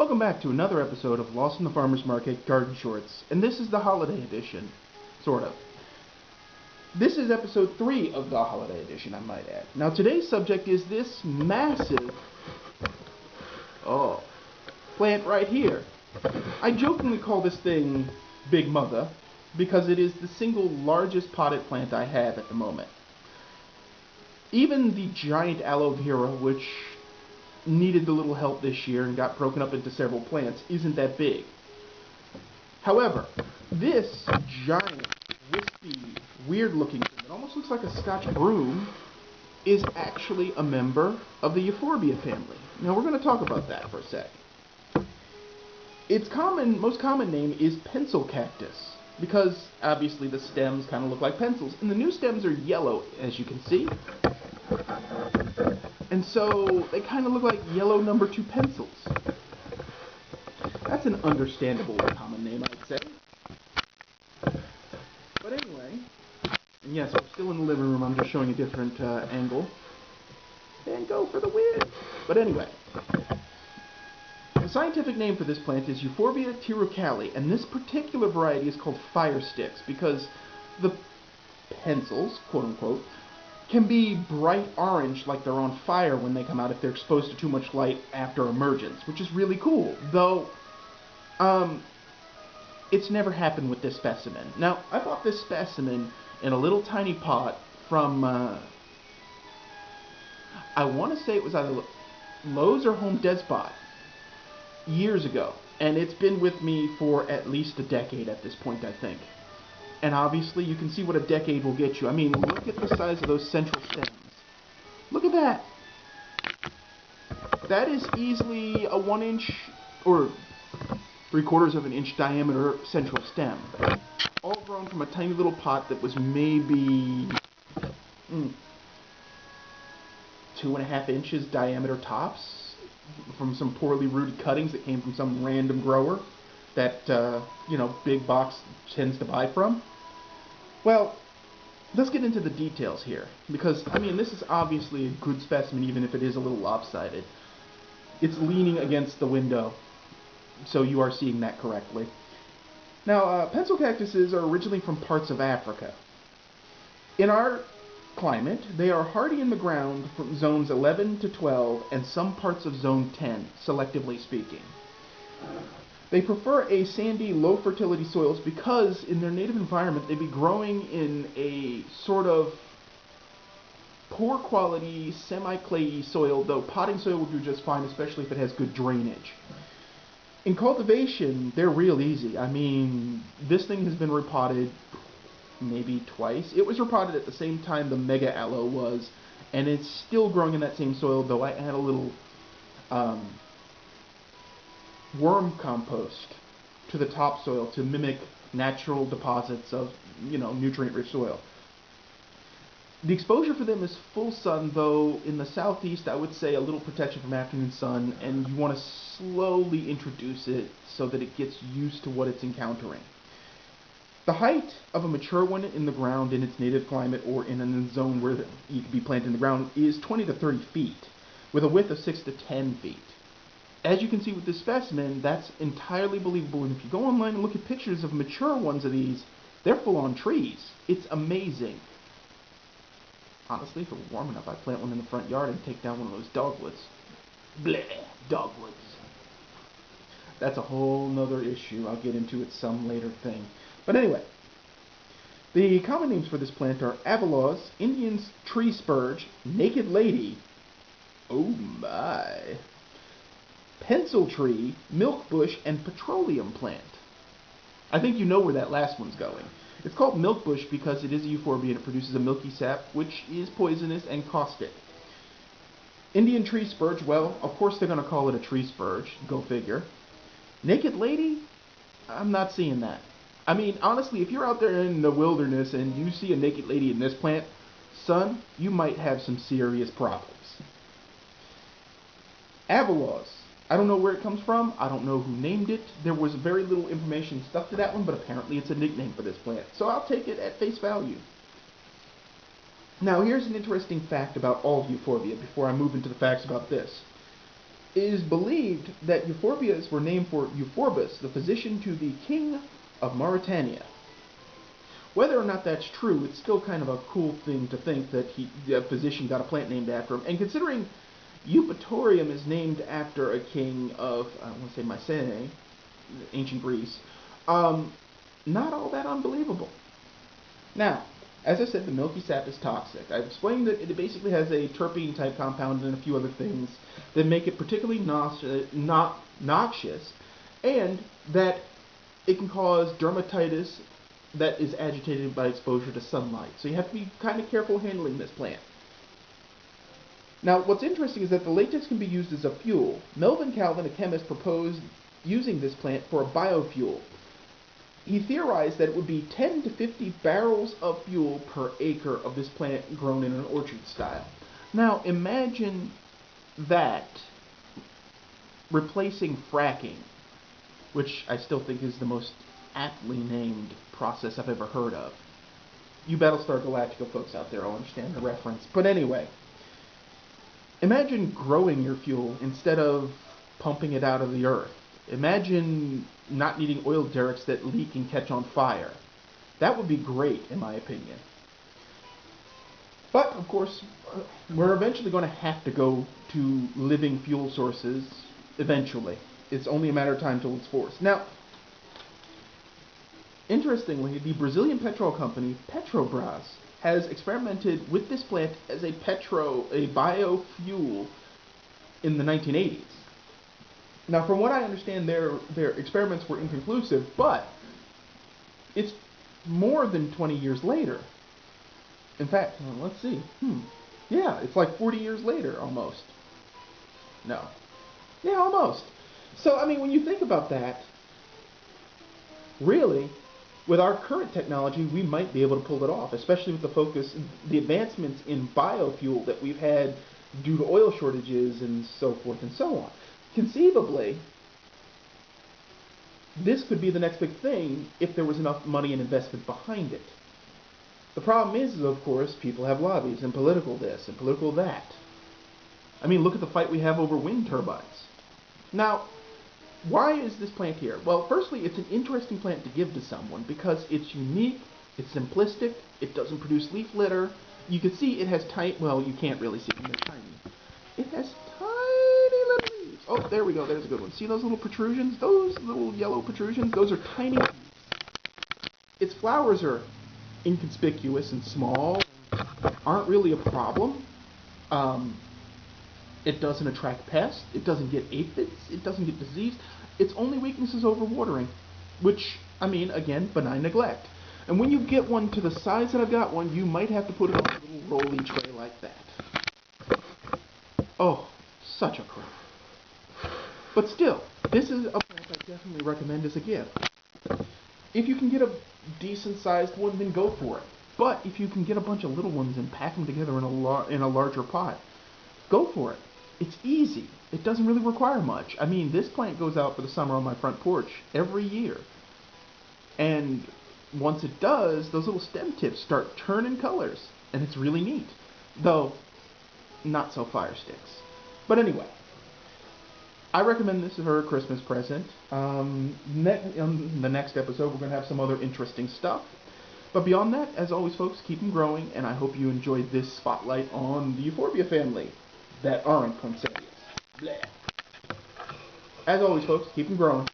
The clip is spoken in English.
Welcome back to another episode of Lost in the Farmer's Market Garden Shorts, and this is the holiday edition, sort of. This is episode 3 of the holiday edition, I might add. Now today's subject is this massive, plant right here. I jokingly call this thing Big Mother, because it is the single largest potted plant I have at the moment. Even the giant aloe vera, which needed a little help this year and got broken up into several plants, isn't that big. However, this giant, wispy, weird-looking thing that almost looks like a Scotch broom is actually a member of the Euphorbia family. Now we're going to talk about that for a sec. Its most common name is Pencil Cactus, because obviously the stems kind of look like pencils, and the new stems are yellow, as you can see. And so they kind of look like yellow number 2 pencils. That's an understandable common name, I'd say. But anyway, and yes, we're still in the living room. I'm just showing a different angle. And go for the win. But anyway, the scientific name for this plant is Euphorbia tirucali, and this particular variety is called fire sticks because the pencils, quote unquote, can be bright orange like they're on fire when they come out if they're exposed to too much light after emergence, which is really cool. Though, it's never happened with this specimen. Now, I bought this specimen in a little tiny pot from, I want to say it was either Lowe's or Home Depot years ago. And it's been with me for at least a decade at this point, I think. And obviously, you can see what a decade will get you. I mean, look at the size of those central stems. Look at that. That is easily a 1 inch or 3/4 of an inch diameter central stem. All grown from a tiny little pot that was maybe 2.5 inches diameter tops from some poorly rooted cuttings that came from some random grower that, big box tends to buy from. Well, let's get into the details here, because, I mean, this is obviously a good specimen, even if it is a little lopsided. It's leaning against the window, so you are seeing that correctly. Now, pencil cactuses are originally from parts of Africa. In our climate, they are hardy in the ground from zones 11 to 12 and some parts of zone 10, selectively speaking. They prefer a sandy, low-fertility soils because in their native environment they'd be growing in a sort of poor-quality, semi-clayey soil, though potting soil would do just fine, especially if it has good drainage. In cultivation, they're real easy. I mean, this thing has been repotted maybe twice. It was repotted at the same time the mega aloe was, and it's still growing in that same soil, though I add a little worm compost to the topsoil to mimic natural deposits of, nutrient-rich soil. The exposure for them is full sun, though in the southeast I would say a little protection from afternoon sun, and you want to slowly introduce it so that it gets used to what it's encountering. The height of a mature one in the ground in its native climate or in a zone where you could be planted in the ground is 20 to 30 feet, with a width of 6 to 10 feet. As you can see with this specimen, that's entirely believable, and if you go online and look at pictures of mature ones of these, they're full-on trees. It's amazing. Honestly, if it were warm enough, I'd plant one in the front yard and take down one of those dogwoods. Bleh, dogwoods. That's a whole nother issue. I'll get into it some later thing. But anyway, the common names for this plant are Avalose, Indian tree spurge, naked lady, oh my, pencil tree, milk bush, and petroleum plant. I think you know where that last one's going. It's called milk bush because it is a euphorbia and it produces a milky sap, which is poisonous and caustic. Indian tree spurge, well, of course they're going to call it a tree spurge, go figure. Naked lady? I'm not seeing that. I mean, honestly, if you're out there in the wilderness and you see a naked lady in this plant, son, you might have some serious problems. Avalose. I don't know where it comes from. I don't know who named it. There was very little information stuck to that one, but apparently it's a nickname for this plant. So I'll take it at face value. Now, here's an interesting fact about all of Euphorbia before I move into the facts about this. It is believed that euphorbias were named for Euphorbus, the physician to the king of Mauritania. Whether or not that's true, it's still kind of a cool thing to think that a physician got a plant named after him. And considering Eupatorium is named after a king of, I want to say Mycenae, ancient Greece, not all that unbelievable. Now, as I said, the milky sap is toxic. I've explained that it basically has a terpene-type compound and a few other things that make it particularly noxious, and that it can cause dermatitis that is agitated by exposure to sunlight. So you have to be kind of careful handling this plant. Now, what's interesting is that the latex can be used as a fuel. Melvin Calvin, a chemist, proposed using this plant for a biofuel. He theorized that it would be 10 to 50 barrels of fuel per acre of this plant grown in an orchard style. Now, imagine that replacing fracking, which I still think is the most aptly named process I've ever heard of. You Battlestar Galactica folks out there will understand the reference. But anyway, imagine growing your fuel instead of pumping it out of the earth. Imagine not needing oil derricks that leak and catch on fire. That would be great, in my opinion. But, of course, we're eventually going to have to go to living fuel sources eventually. It's only a matter of time till it's forced. Now, interestingly, the Brazilian petrol company, Petrobras, has experimented with this plant as a biofuel in the 1980s. Now, from what I understand, their experiments were inconclusive, but it's more than 20 years later. In fact, let's see. Yeah, it's like 40 years later, almost. No. Yeah, almost. So, I mean, when you think about that, really, with our current technology, we might be able to pull it off, especially with the advancements in biofuel that we've had due to oil shortages and so forth and so on. Conceivably, this could be the next big thing if there was enough money and investment behind it. The problem is, of course, people have lobbies and political this and political that. I mean, look at the fight we have over wind turbines. Now, why is this plant here? Well, firstly, it's an interesting plant to give to someone because it's unique, it's simplistic, it doesn't produce leaf litter. You can see it has tiny, well, you can't really see them, they're tiny. It has tiny little leaves. Oh, there we go, there's a good one. See those little protrusions? Those little yellow protrusions? Those are tiny leaves. Its flowers are inconspicuous and small, aren't really a problem. It doesn't attract pests, it doesn't get aphids, it doesn't get disease. Its only weakness is overwatering, which, I mean, again, benign neglect. And when you get one to the size that I've got one, you might have to put it on a little rolly tray like that. Oh, such a crap. But still, this is a plant I definitely recommend as a gift. If you can get a decent-sized one, then go for it. But if you can get a bunch of little ones and pack them together in a larger pot, go for it. It's easy. It doesn't really require much. I mean, this plant goes out for the summer on my front porch every year. And once it does, those little stem tips start turning colors. And it's really neat. Though, not so fire sticks. But anyway, I recommend this for a Christmas present. In the next episode, we're going to have some other interesting stuff. But beyond that, as always, folks, keep them growing. And I hope you enjoyed this spotlight on the Euphorbia family that aren't poinsettias. Bleh. As always, folks, keep them growing.